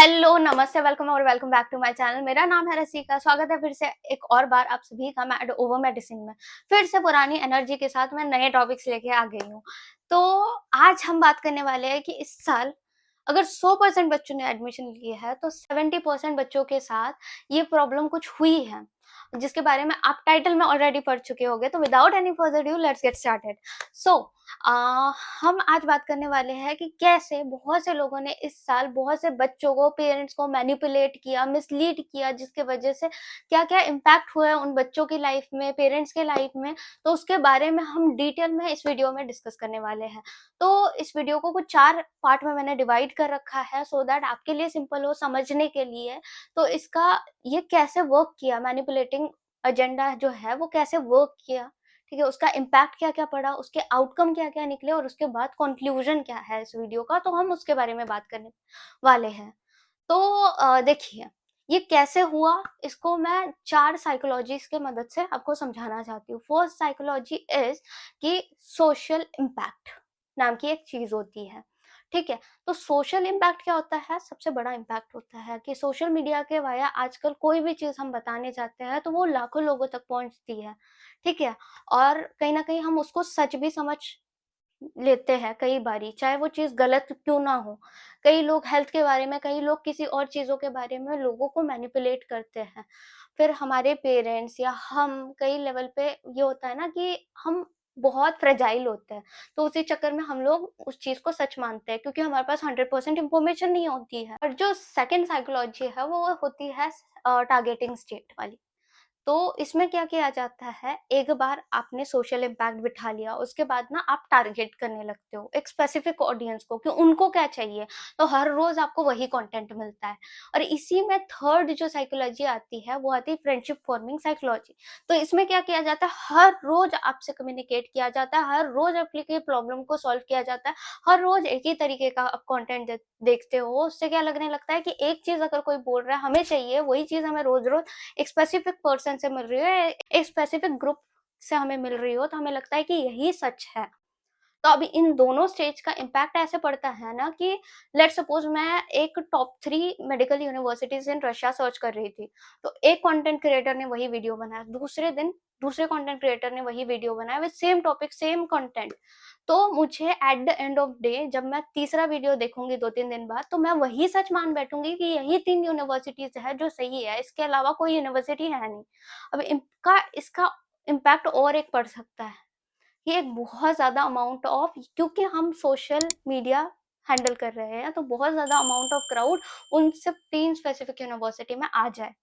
Hello, नमस्ते, welcome और welcome back to my channel. मेरा नाम है रसिका। स्वागत है फिर से एक और बार आप सभी का मैड ओवर मेडिसिन में। फिर से पुरानी एनर्जी के साथ मैं नए टॉपिक्स लेके आ गई हूँ। तो आज हम बात करने वाले हैं कि इस साल अगर 100% बच्चों ने एडमिशन लिए है तो 70% बच्चों के साथ ये प्रॉब्लम कुछ हुई है, जिसके बारे में आप टाइटल में ऑलरेडी पढ़ चुके होंगे। तो without any further due let's get started. So हम आज बात करने वाले हैं कि कैसे बहुत से लोगों ने इस साल बहुत से बच्चों को, पेरेंट्स को मैनिपुलेट किया, मिसलीड किया, जिसके वजह से क्या-क्या इम्पैक्ट हुआ है उन बच्चों की लाइफ में, पेरेंट्स के लाइफ में। तो उसके बारे में हम डिटेल में इस वीडियो में डिस्कस करने वाले हैं। तो इस वीडियो को कुछ 4 पार्ट में मैंने डिवाइड कर रखा है सो दैट आपके लिए सिंपल हो समझने के लिए। तो इसका ये कैसे वर्क किया, मैनिपुलेटिंग एजेंडा जो है वो कैसे वर्क किया, ठीक है, उसका इम्पैक्ट क्या-क्या पड़ा, उसके आउटकम क्या-क्या निकले और उसके बाद कंक्लूजन क्या है इस वीडियो का, तो हम उसके बारे में बात करने वाले हैं। तो देखिए, ये कैसे हुआ, इसको मैं 4 साइकोलॉजीज़ के मदद से आपको समझाना चाहती हूँ। फर्स्ट साइकोलॉजी इज़ कि सोशल इम्पैक्ट नाम की एक चीज़ होती है, ठीक है? तो सोशल इम्पैक्ट क्या होता है? सबसे बड़ा इम्पैक्ट होता है कि सोशल मीडिया के वाया आजकल कोई भी चीज़ हम बताने चाहते हैं, तो वो लाखों लोगों तक पहुँचती है, ठीक है? और कहीं न कहीं हम उसको सच भी समझ लेते हैं कई बारी, चाहे वो चीज़ गलत क्यों ना हो। कई लोग हेल्थ के बारे में, कई लोग किसी और चीज़ों के बारे में लोगों को मैनिपुलेट करते हैं। फिर हमारे पेरेंट्स या हम कई लेवल पे ये होता है ना कि हम बहुत फ्रेजाइल होते हैं, तो उसी चक्कर में हम लोग उस चीज़ को सच मानते हैं क्योंकि हमारे पास 100% इन्फॉर्मेशन नहीं होती है। और जो सेकंड साइकोलॉजी है वो होती है टारगेटिंग स्टेट वाली। तो इसमें क्या किया जाता है, एक बार आपने सोशल इम्पैक्ट बिठा लिया, उसके बाद ना आप टारगेट करने लगते हो एक स्पेसिफिक ऑडियंस को कि उनको क्या चाहिए, तो हर रोज आपको वही कंटेंट मिलता है। और इसी में थर्ड जो साइकोलॉजी आती है वो आती है फ्रेंडशिप फॉर्मिंग साइकोलॉजी। तो इसमें क्या किया जाता है, हर रोज आपसे कम्युनिकेट किया जाता है, हर रोज आपकी प्रॉब्लम को सॉल्व किया जाता है, हर रोज एक ही तरीके का आप कंटेंट देखते हो। उससे क्या लगने लगता है कि एक चीज अगर कोई बोल रहा है हमें चाहिए, वही चीज हमें रोज रोज एक स्पेसिफिक पर्सन से मिल रही है, एक स्पेसिफिक ग्रुप से हमें मिल रही हो, तो हमें लगता है कि यही सच है। तो अभी इन दोनों स्टेज का इम्पैक्ट ऐसे पड़ता है ना कि लेट्स सपोज मैं एक top 3 medical universities in Russia search कर रही थी, तो एक कंटेंट क्रिएटर ने वही वीडियो बनाया, दूसरे दिन दूसरे कंटेंट क्रिएटर ने वही वीडियो बनाया with same topic, same content. तो मुझे eight the end of day जब मैं तीसरा वीडियो देखूंगी 2-3 दिन बाद, तो मैं वही सच मान बैठूंगी कि यही 3 यूनिवर्सिटीज है जो सही है, इसके अलावा कोई यूनिवर्सिटी है नहीं। अब इनका इसका इम्पैक्ट और एक पड़ सकता है, ये एक बहुत ज़्यादा अमाउंट ऑफ, क्योंकि हम सोशल मीडिया हैंडल कर रहे हैं, तो बहुत ज़्यादा अमाउंट ऑफ क्राउड उन सब 3 स्पेसिफिक यूनिवर्सिटी में आ जाए,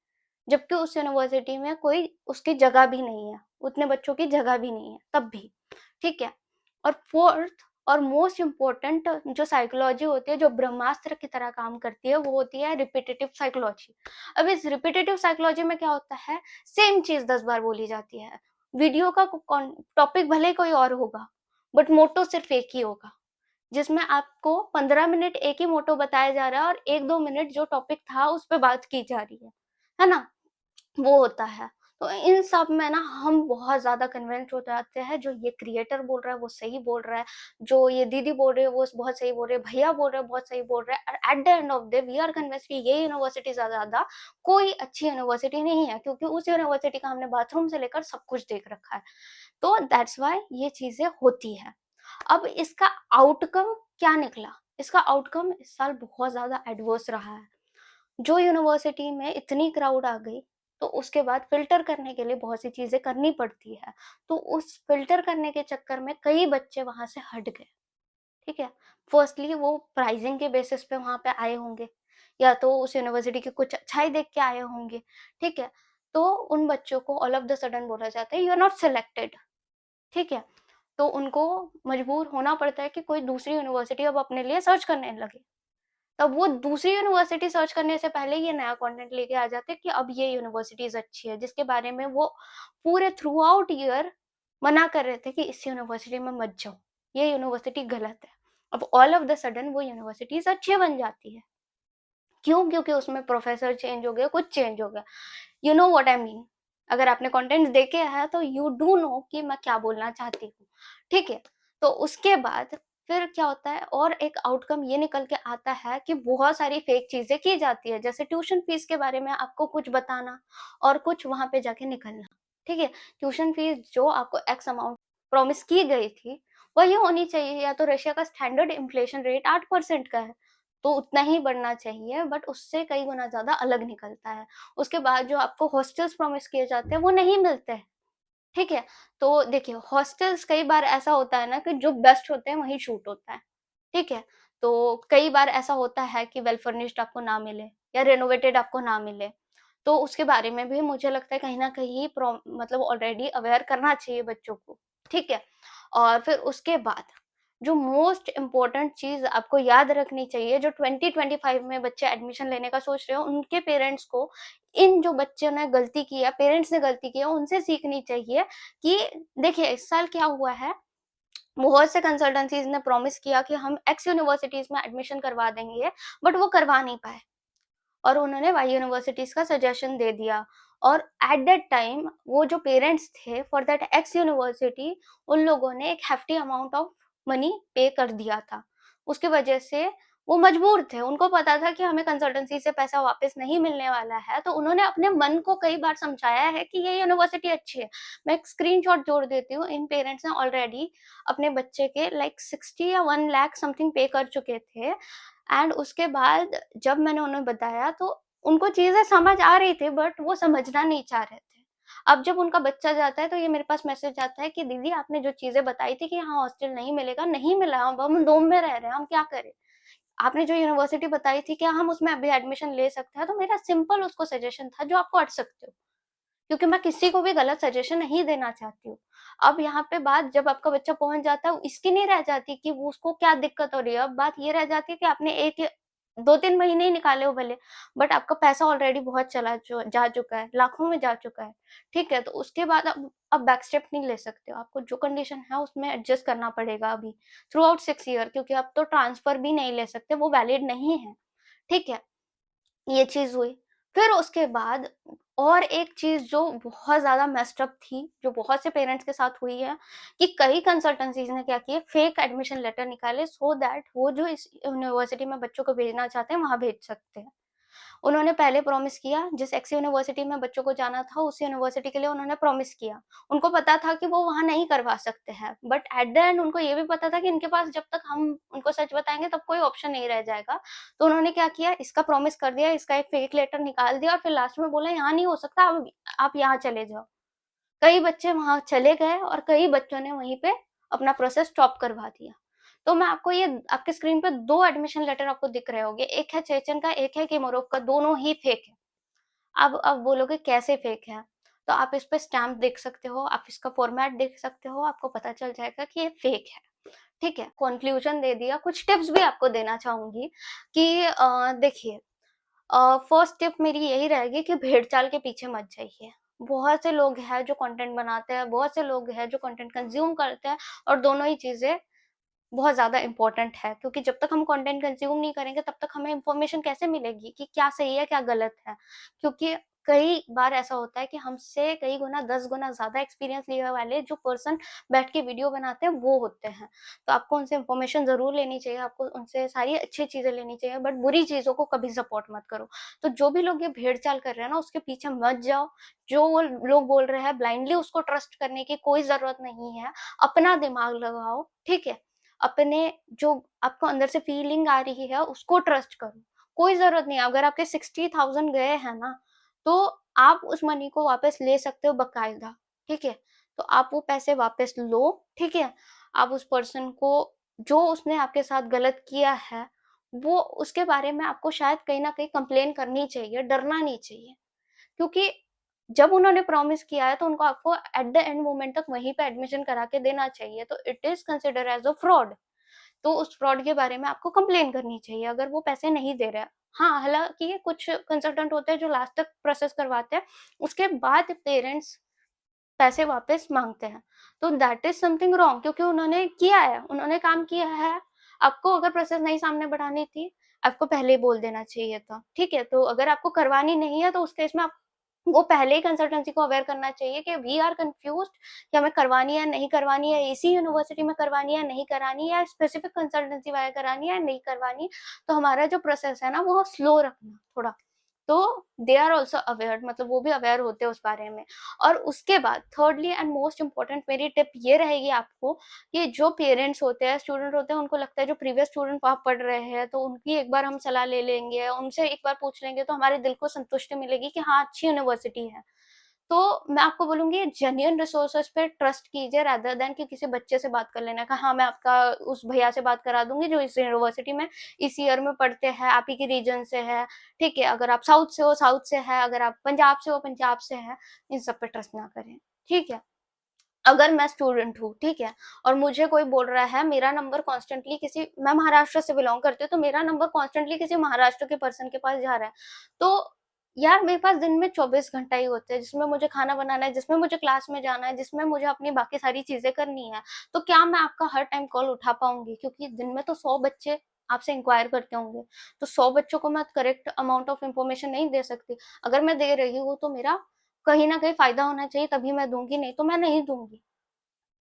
जबकि उस यूनिवर्सिटी में कोई उसकी जगह भी नहीं है, उतने बच्चों की जगह भी नहीं है तब भी, ठीक है? और फोर्थ और मोस्ट इम्पोर्टेंट जो साइकोलॉजी होती है, जो ब्रह्मास्त्र की तरह काम करती है, वो होती है रिपीटेटिव साइकोलॉजी। अब इस रिपीटेटिव साइकोलॉजी में क्या होता है, सेम चीज़ 10 बार बोली जाती है। वीडियो का टॉपिक भले ही कोई और होगा, बट मोटो सिर्फ एक ही होगा, जिसमें आपको 15 मिनट एक ही मोटो बताया जा रहा है और 1-2 मिनट जो टॉपिक था उस पे बात की जा रही है ना? वो होता है। तो इन सब में ना हम बहुत ज़्यादा कन्विंस हो जाते हैं, जो ये क्रिएटर बोल रहा है वो सही बोल रहा है, जो ये दीदी बोल रही है वो बहुत सही बोल रही है, भैया बोल रहे हैं बहुत सही बोल रहे हैं, और at the end of the day we are convinced कि ये यूनिवर्सिटी ज़्यादा कोई अच्छी यूनिवर्सिटी नहीं है, क्योंकि उस यूनिवर्सिटी का हमने बाथरूम से लेकर सब कुछ देख रखा है। तो दैट्स व्हाई ये चीज़ें होती हैं। अब इसका आउटकम क्या निकला? इसका आउटकम इस साल बहुत ज़्यादा एडवर्स रहा है। जो यूनिवर्सिटी में इतनी क्राउड आ गई, तो उसके बाद फ़िल्टर करने के लिए बहुत सी चीज़ें करनी पड़ती है। तो उस फ़िल्टर करने के चक्कर में कई बच्चे वहाँ से हट गए, ठीक है? फर्स्टली वो प्राइज़िंग के बेसिस पे वहाँ पे आए होंगे, या तो उस यूनिवर्सिटी की कुछ अच्छाई देख के आए होंगे, ठीक है? तो उन बच्चों को ऑल ऑफ द सडन बोला जाता है, "यू आर नॉट सिलेक्टेड", ठीक है? तो उनको मजबूर होना पड़ता है कि कोई दूसरी यूनिवर्सिटी अब अपने लिए सर्च करने लगे। तब वो दूसरी यूनिवर्सिटी सर्च करने से पहले ये नया कंटेंट लेके आ जाते हैं कि अब ये यूनिवर्सिटीज़ अच्छी है, जिसके बारे में वो पूरे थ्रू आउट ईयर मना कर रहे थे कि इस यूनिवर्सिटी में मत जाओ, ये यूनिवर्सिटी गलत है। अब ऑल ऑफ द सडन वो यूनिवर्सिटीज़ अच्छी बन जाती है। क्यों? क्योंकि उसमें प्रोफेसर चेंज हो गया, कुछ चेंज हो गया। You know what I mean. अगर आपने कंटेंट्स देखे हैं तो यू डू नो कि मैं क्या बोलना चाहती हूँ, ठीक है? तो उसके बाद फिर क्या होता है और एक आउटकम ये निकल के आता है कि बहुत सारी फेक चीजें की जाती है, जैसे ट्यूशन फीस के बारे में आपको कुछ बताना और कुछ वहां पे जाके निकलना। ठीक है, ट्यूशन फीस जो आपको एक्स अमाउंट प्रॉमिस की गई थी वही होनी चाहिए, या तो रशिया का स्टैंडर्ड इन्फ्लेशन रेट 8% का है तो उतना ही बढ़ना चाहिए, बट उससे कई गुना ज्यादा अलग निकलता है। उसके बाद जो आपको हॉस्टल्स प्रॉमिस किए जाते हैं वो नहीं मिलते हैं। ठीक है, तो देखिए हॉस्टल्स कई बार ऐसा होता है ना कि जो बेस्ट होते हैं वही शूट होता है। ठीक है, तो कई बार ऐसा होता है कि वेल फर्निश्ड आपको ना मिले या रेनोवेटेड आपको ना मिले, तो उसके बारे में भी मुझे लगता है कहीं ना कहीं मतलब ऑलरेडी अवेयर करना चाहिए बच्चों को। ठीक है, और फिर उसके बाद जो मोस्ट इम्पोर्टेंट चीज आपको याद रखनी चाहिए, जो 2025 में बच्चे एडमिशन लेने का सोच रहे हो उनके पेरेंट्स को, इन जो बच्चों ने गलती की है, पेरेंट्स ने गलती की है, उनसे सीखनी चाहिए कि देखिए इस साल क्या हुआ है, बहुत से कंसल्टेंसीज ने प्रॉमिस किया कि हम एक्स यूनिवर्सिटीज में एडमिशन करवा देंगे, बट वो करवा नहीं पाए और उन्होंने वाई यूनिवर्सिटीज का सजेशन दे दिया। और एट दैट टाइम वो जो पेरेंट्स थे फॉर दैट एक्स यूनिवर्सिटी, उन लोगों ने एक हेफ्टी अमाउंट ऑफ मनी पे कर दिया था। उसकी वजह से वो मजबूर थे, उनको पता था कि हमें कंसल्टेंसी से पैसा वापस नहीं मिलने वाला है, तो उन्होंने अपने मन को कई बार समझाया है कि ये यूनिवर्सिटी अच्छी है। मैं एक स्क्रीनशॉट जोड़ देती हूँ, इन पेरेंट्स ने ऑलरेडी अपने बच्चे के लाइक 60 या 1 लाख समथिंग पे कर चुके थे। एंड उसके बाद जब मैंने उन्हें बताया तो उनको चीजें समझ आ रही थी, बट वो समझना नहीं चाह रहे थे। अब जब उनका बच्चा जाता है तो ये मेरे पास मैसेज आता है कि दीदी आपने जो चीजें बताई थी कि यहाँ हॉस्टल नहीं मिलेगा, नहीं मिला, अब हम डोम में रह रहे हैं, हम क्या करें। आपने जो यूनिवर्सिटी बताई थी क्या हम उसमें अभी एडमिशन ले सकते हैं, तो मेरा सिंपल उसको सजेशन था जो आपको अट सकते हो, क्योंकि मैं किसी को भी गलत सजेशन नहीं देना चाहती हूँ। अब यहाँ पे बात जब आपका बच्चा पहुंच जाता है इसकी नहीं रह जाती कि वो उसको क्या दिक्कत हो रही है, अब बात ये रह जाती है कि आपने एक 2-3 महीने ही निकाले हो भले, बट आपका पैसा ऑलरेडी बहुत जा चुका है, लाखों में जा चुका है। ठीक है, तो उसके बाद अब बैक स्टेप नहीं ले सकते हो, आपको जो कंडीशन है उसमें एडजस्ट करना पड़ेगा अभी थ्रू आउट 6 ईयर, क्योंकि अब तो ट्रांसफर भी नहीं ले सकते, वो वैलिड नहीं है। ठीक है, ये चीज हुई। फिर उसके बाद और एक चीज जो बहुत ज्यादा मेस्ड अप थी, जो बहुत से पेरेंट्स के साथ हुई है, कि कई कंसल्टेंसीज ने क्या किया, फेक एडमिशन लेटर निकाले सो दैट वो जो इस यूनिवर्सिटी में बच्चों को भेजना चाहते हैं वहां भेज सकते हैं। उन्होंने पहले प्रॉमिस किया, जिस एक्स यूनिवर्सिटी में बच्चों को जाना था उस यूनिवर्सिटी के लिए उन्होंने प्रॉमिस किया। उनको पता था कि वो वहां नहीं करवा सकते हैं, बट एट द एंड उनको ये भी पता था कि इनके पास जब तक हम उनको सच बताएंगे तब कोई ऑप्शन नहीं रह जाएगा। तो उन्होंने क्या किया, इसका प्रॉमिस कर दिया, इसका एक फेक लेटर निकाल दिया और फिर लास्ट में बोला यहाँ नहीं हो सकता, आप यहाँ चले जाओ। कई बच्चे वहां चले गए और कई बच्चों ने वहीं पे अपना प्रोसेस स्टॉप करवा दिया। तो मैं आपको ये आपके स्क्रीन पे 2 एडमिशन लेटर आपको दिख रहे होंगे, एक है चेचन का, एक है किमोरोव का, दोनों ही फेक है। अब बोलोगे कैसे फेक है, तो आप इस पे स्टैम्प देख सकते हो, आप इसका फॉर्मेट देख सकते हो, आपको पता चल जाएगा कि ये फेक है। ठीक है, कंक्लूजन दे दिया, कुछ टिप्स भी आपको देना चाहूंगी कि देखिए, फर्स्ट टिप मेरी यही रहेगी कि भेड़ चाल के पीछे मत जाइए। बहुत से लोग हैं जो कंटेंट बनाते हैं, बहुत से लोग हैं जो कंटेंट कंज्यूम करते हैं, और दोनों ही चीजें बहुत ज़्यादा इम्पोर्टेंट है, क्योंकि जब तक हम कंटेंट कंज्यूम नहीं करेंगे तब तक हमें इन्फॉर्मेशन कैसे मिलेगी कि क्या सही है क्या गलत है। क्योंकि कई बार ऐसा होता है कि हमसे कई गुना 10 गुना ज़्यादा एक्सपीरियंस लिए वाले जो पर्सन बैठ के वीडियो बनाते हैं वो होते हैं। तो आपको उनसे इन्फॉर्मेशन ज़रूर लेनी चाहिए, आपको उनसे सारी अच्छी चीज़ें लेनी चाहिए, बट बुरी चीज़ों को कभी सपोर्ट मत करो। तो जो भी लोग ये भेड़ चाल कर रहे हैं ना उसके पीछे मत जाओ। जो वो लोग बोल रहे हैं ब्लाइंडली उसको ट्रस्ट करने की कोई ज़रूरत नहीं है। अपना दिमाग लगाओ। ठीक है, अपने जो आपको अंदर से फीलिंग आ रही है उसको ट्रस्ट करो। कोई जरूरत नहीं, अगर आपके 60,000 गए हैं ना तो आप उस मनी को वापस ले सकते हो बकायदा। ठीक है, तो आप वो पैसे वापस लो। ठीक है, आप उस पर्सन को जो उसने आपके साथ गलत किया है वो उसके बारे में आपको शायद कहीं ना कहीं कंप्लेन करनी चाहिए, डरना नहीं चाहिए। क्योंकि जब उन्होंने प्रॉमिस किया है तो उनको आपको एट द एंड मोमेंट तक वहीं पे एडमिशन करा के देना चाहिए, तो it is consider as a fraud. तो उस फ्रॉड के बारे में आपको कंप्लेन करनी चाहिए अगर वो पैसे नहीं दे रहे हैं। हाँ, हालांकि कुछ कंसल्टेंट होते हैं जो लास्ट तक प्रोसेस करवाते हैं, उसके बाद पेरेंट्स पैसे वापस मांगते हैं, तो दैट इज समथिंग रॉन्ग, क्योंकि उन्होंने किया है, उन्होंने काम किया है। आपको अगर प्रोसेस नहीं सामने बढ़ानी थी, आपको पहले ही बोल देना चाहिए था। ठीक है, तो अगर आपको करवानी नहीं है तो उस केस में आप वो पहले ही कंसल्टेंसी को अवेयर करना चाहिए कि वी आर कंफ्यूज्ड कि हमें करवानी है नहीं करवानी है, इसी यूनिवर्सिटी में करवानी है नहीं करानी है, स्पेसिफिक कंसल्टेंसी वाया करानी है नहीं करवानी। तो हमारा जो प्रोसेस है ना वो स्लो रखना थोड़ा। तो दे आर ऑल्सो अवेयर, मतलब वो भी अवेयर होते हैं उस बारे में। और उसके बाद थर्डली एंड मोस्ट इम्पोर्टेंट मेरी टिप ये रहेगी आपको कि जो पेरेंट्स होते हैं, स्टूडेंट होते हैं, उनको लगता है जो प्रीवियस स्टूडेंट वहाँ पढ़ रहे हैं तो उनकी एक बार हम सलाह ले लेंगे, उनसे एक बार पूछ लेंगे तो हमारे दिल को संतुष्टि मिलेगी कि हाँ अच्छी यूनिवर्सिटी है। तो मैं आपको बोलूंगी जेन्युइन रिसोर्सेज पे ट्रस्ट कीजिए रादर देन कि किसी बच्चे से बात कर लेना का हाँ मैं आपका उस भैया से बात करा दूंगी जो इस यूनिवर्सिटी में इस ईयर में पढ़ते हैं, आप ही के रीजन से है, ठीक है। अगर आप साउथ से हो साउथ से है, अगर आप पंजाब से हो पंजाब से है, इन सब पे ट्रस्ट ना करें, ठीक है। अगर मैं स्टूडेंट हूँ, ठीक है, और मुझे कोई बोल रहा है मेरा नंबर कॉन्स्टेंटली किसी, मैं महाराष्ट्र से बिलोंग करती हूँ, तो मेरा नंबर कॉन्स्टेंटली किसी महाराष्ट्र के पर्सन के पास जा रहा है, तो यार मेरे पास दिन में 24 घंटा ही होते हैं जिसमें मुझे खाना बनाना है, जिसमें मुझे क्लास में जाना है, जिसमें मुझे अपनी बाकी सारी चीजें करनी है। तो क्या मैं आपका हर टाइम कॉल उठा पाऊंगी? क्योंकि दिन में तो 100 बच्चे आपसे इंक्वायर करते होंगे, तो 100 बच्चों को मैं करेक्ट अमाउंट ऑफ इंफॉर्मेशन नहीं दे सकती। अगर मैं दे रही हूँ तो मेरा कहीं ना कहीं फायदा होना चाहिए, तभी मैं दूंगी, नहीं तो मैं नहीं दूंगी।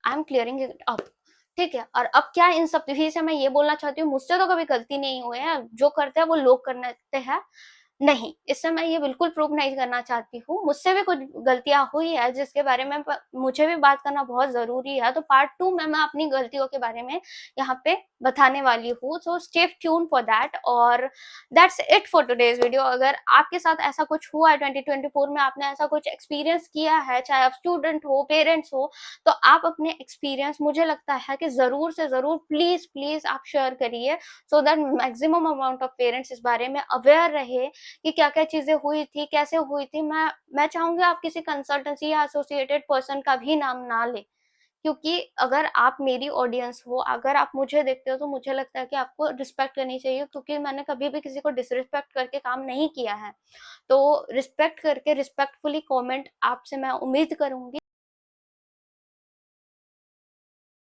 I am clearing it up, ठीक है। और अब क्या इन सब चीज से मैं ये बोलना चाहती हूँ, मुझसे तो कभी गलती नहीं हुई है, जो करते हैं वो लोग करते हैं, नहीं, इससे मैं ये बिल्कुल प्रूव नहीं करना चाहती हूँ। मुझसे भी कुछ गलतियां हुई है जिसके बारे में मुझे भी बात करना बहुत जरूरी है, तो पार्ट 2 में मैं अपनी गलतियों के बारे में यहाँ पे बताने वाली हूँ, so stay tune for that. और that's it for today's video. अगर आपके साथ ऐसा कुछ हुआ है 2024 में, आपने ऐसा कुछ एक्सपीरियंस किया है, चाहे आप स्टूडेंट हो पेरेंट्स हो, तो आप अपने एक्सपीरियंस मुझे लगता है कि जरूर से जरूर प्लीज प्लीज आप शेयर करिए, so that maximum amount of parents इस बारे में अवेयर रहे कि क्या-क्या चीज़ें हुई थी, कैसे हुई थी। मैं चाहूँगी आप किसी कंसल्टेंसी या एसोसिएटेड पर्सन का भी नाम ना लें, क्योंकि अगर आप मेरी ऑडियंस हो, अगर आप मुझे देखते हो, तो मुझे लगता है कि आपको रिस्पेक्ट करनी चाहिए, क्योंकि मैंने कभी भी किसी को डिसरिस्पेक्ट करके काम नहीं किया है। तो रिस्पेक्ट करके रिस्पेक्टफुली कमेंट आपसे मैं उम्मीद करूँगी।